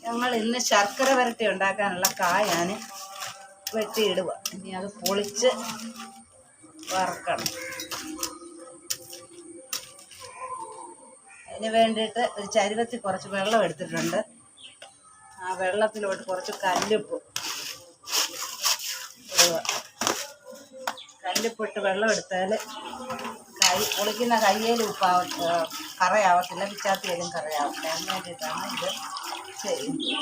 ഞങ്ങൾ ഇന്ന് ശർക്കര വരട്ടി ഉണ്ടാക്കാനുള്ള കായ ഞാൻ വെട്ടിയിടുക. ഇനി അത് പൊളിച്ച് വറക്കണം. അതിന് വേണ്ടിയിട്ട് ഒരു ചരുവത്തിൽ കുറച്ച് വെള്ളം എടുത്തിട്ടുണ്ട്. ആ വെള്ളത്തിലോട്ട് കുറച്ച് കല്ലുപ്പ് ഇടുക. കല്ലുപ്പിട്ട് വെള്ളം എടുത്താൽ പൊളിക്കുന്ന കയ്യിൽ കറയാവത്തില്ല, പിച്ചാത്തിയിലും കറയാവത്തില്ല. അതിന് വേണ്ടിയിട്ടാണ് ഇത് ചെയ്യുന്നത്.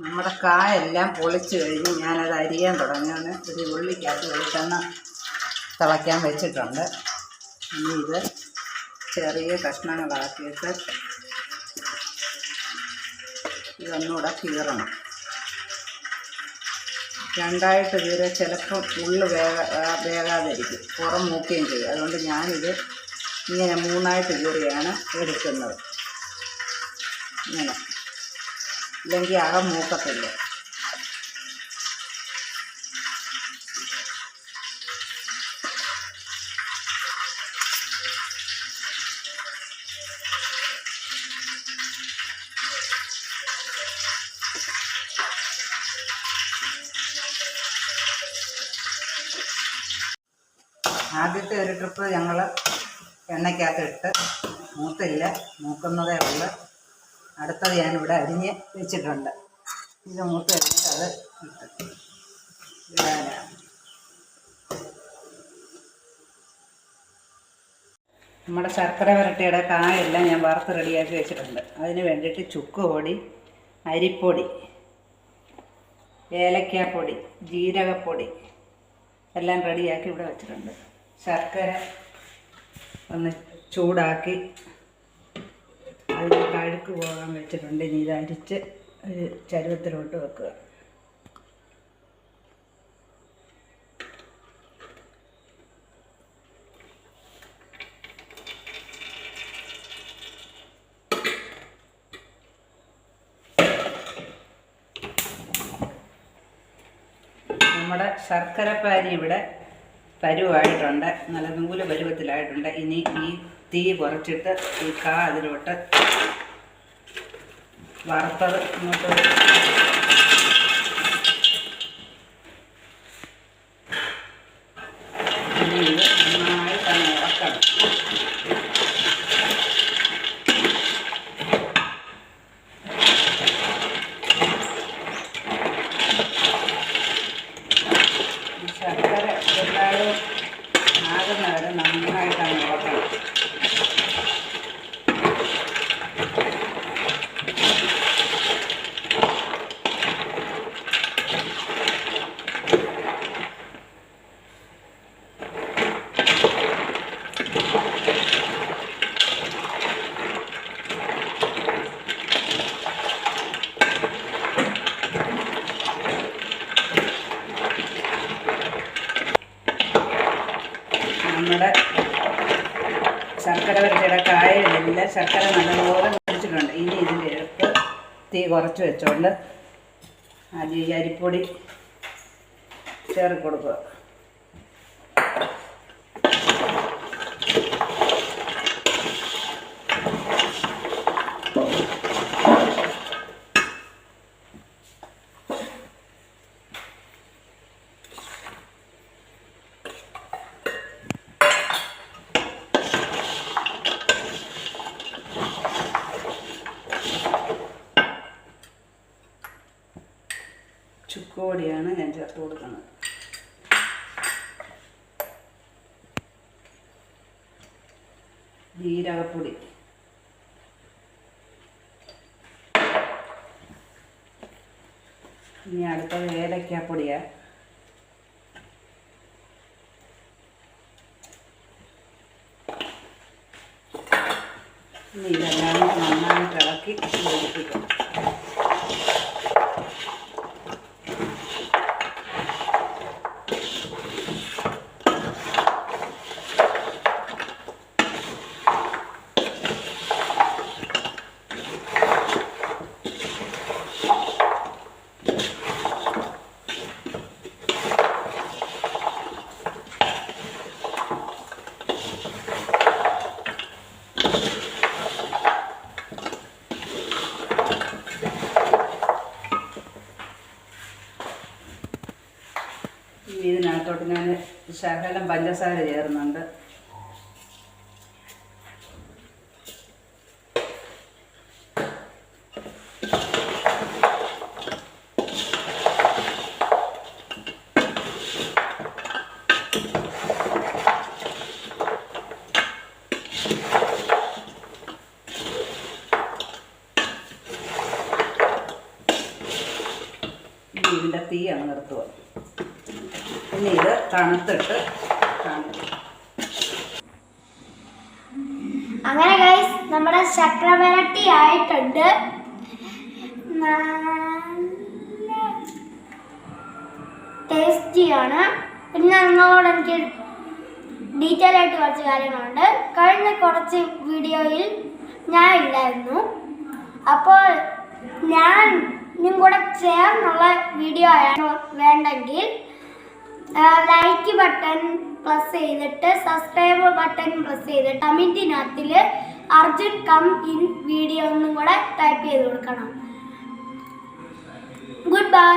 നമ്മുടെ കായെല്ലാം പൊളിച്ച് കഴിഞ്ഞ് ഞാനത് അരിയാൻ തുടങ്ങിയാണ്. ഒരു ഉള്ളിക്കകത്ത് വെളിച്ചെണ്ണ തിളയ്ക്കാൻ വെച്ചിട്ടുണ്ട്. ഇനി ഇത് ചെറിയ കഷ്ണങ്ങളാക്കിയിട്ട് ഇതൊന്നുകൂടെ കീറണം. രണ്ടായിട്ട് കീറിയ ചിലപ്പോൾ ഉള്ളു വേകാതിരിക്കും, പുറം മൂക്കുകയും ചെയ്യും. അതുകൊണ്ട് ഞാനിത് ഇങ്ങനെ മൂന്നായിട്ട് കീറിയാണ് എടുക്കുന്നത്. ഇങ്ങനെ, ഇല്ലെങ്കിൽ അകം മൂക്കത്തില്ല. ആദ്യത്തെ ഒരു ട്രിപ്പ് ഞങ്ങൾ എണ്ണയ്ക്കകത്ത് ഇട്ട് മൂത്തില്ല, മൂക്കുന്നതേ ഉള്ളു. അടുത്തത് ഞാനിവിടെ അരിഞ്ഞ് വെച്ചിട്ടുണ്ട്. ഇത് മൂത്ത് കഴിഞ്ഞിട്ട് അത് ഇടാനാണ്. നമ്മുടെ ശർക്കര വരട്ടിയുടെ കായെല്ലാം ഞാൻ വറുത്ത് റെഡിയാക്കി വെച്ചിട്ടുണ്ട്. അതിന് വേണ്ടിയിട്ട് ചുക്ക് പൊടി, അരിപ്പൊടി, ഏലക്കാപ്പൊടി, ജീരകപ്പൊടി എല്ലാം റെഡിയാക്കി ഇവിടെ വെച്ചിട്ടുണ്ട്. ശർക്കര ഒന്ന് ചൂടാക്കി അതിന് കഴുക്ക് പോകാൻ വെച്ചിട്ടുണ്ട്. ഇനി ഇത് അരിച്ച് ഒരു ചരുവത്തിലോട്ട് വെക്കുക. നമ്മുടെ ശർക്കരപ്പാനി ഇവിടെ പരുവായിട്ടുണ്ട്, നല്ല നൂല് പരുവത്തിലായിട്ടുണ്ട്. ഇനി ഈ തീ കുറച്ചിട്ട് ഈ അതിലോട്ട് വറുത്തത് ഇങ്ങോട്ട് ഇനി ഇത് നന്നായി തന്നെ ഇളക്കണം. ശർക്കര എല്ലാവരും ആകുന്നവരെ നന്നായിട്ടാണ് ഇളക്കണം. നമ്മുടെ ശർക്കര വരട്ടിയുടെ കായയിലെല്ലാം ശർക്കര നല്ലപോലെ പൊടിച്ചിട്ടുണ്ട്. ഇനി ഇതിൻ്റെ എടുത്ത് തീ കുറച്ച് വെച്ചുകൊണ്ട് അരിപ്പൊടി ചേർത്ത് കൊടുക്കുക. ചുക്കുപൊടിയാണ് ഞാൻ ചേർത്ത് കൊടുക്കുന്നത്. ജീരകപ്പൊടി, ഇനി അടുത്തത് ഏലക്കാപ്പൊടിയാണ്. ഇനി ഇതെല്ലാം നന്നായിട്ട് ഇളക്കി യോജിപ്പിക്കും. ഇതിനകത്തോട്ട് ഞാൻ ശകലം പഞ്ചസാര ചേർന്നുണ്ട്. ഇതിൻ്റെ തീ അങ്ങ് നിർത്തുക. ഇനി ഇത് തണുത്തിട്ട് കാണിക്കും. അങ്ങനെ ഗൈസ് നമ്മുടെ ചക്രവരട്ടി ആയിട്ടുണ്ട്. ടേസ്റ്റിയാണ്. പിന്നെ നിങ്ങളോട് എനിക്ക് ഡീറ്റെയിൽ ആയിട്ട് കുറച്ച് കാര്യങ്ങളുണ്ട്. കഴിഞ്ഞ കുറച്ച് വീഡിയോയിൽ ഞാൻ ഇല്ലായിരുന്നു. അപ്പോൾ ഞാനും കൂടെ ചേർന്നുള്ള വീഡിയോ ആണ് വേണ്ടെങ്കിൽ ലൈക്ക് ബട്ടൺ പ്രസ് ചെയ്തിട്ട് സബ്സ്ക്രൈബ് ബട്ടൺ പ്രസ് ചെയ്തിട്ട് കമൻറ്റിനകത്തിൽ അർജുൻ കം ഇൻ വീഡിയോ ഒന്നും കൂടെ ടൈപ്പ് ചെയ്ത് കൊടുക്കണം. Good bye.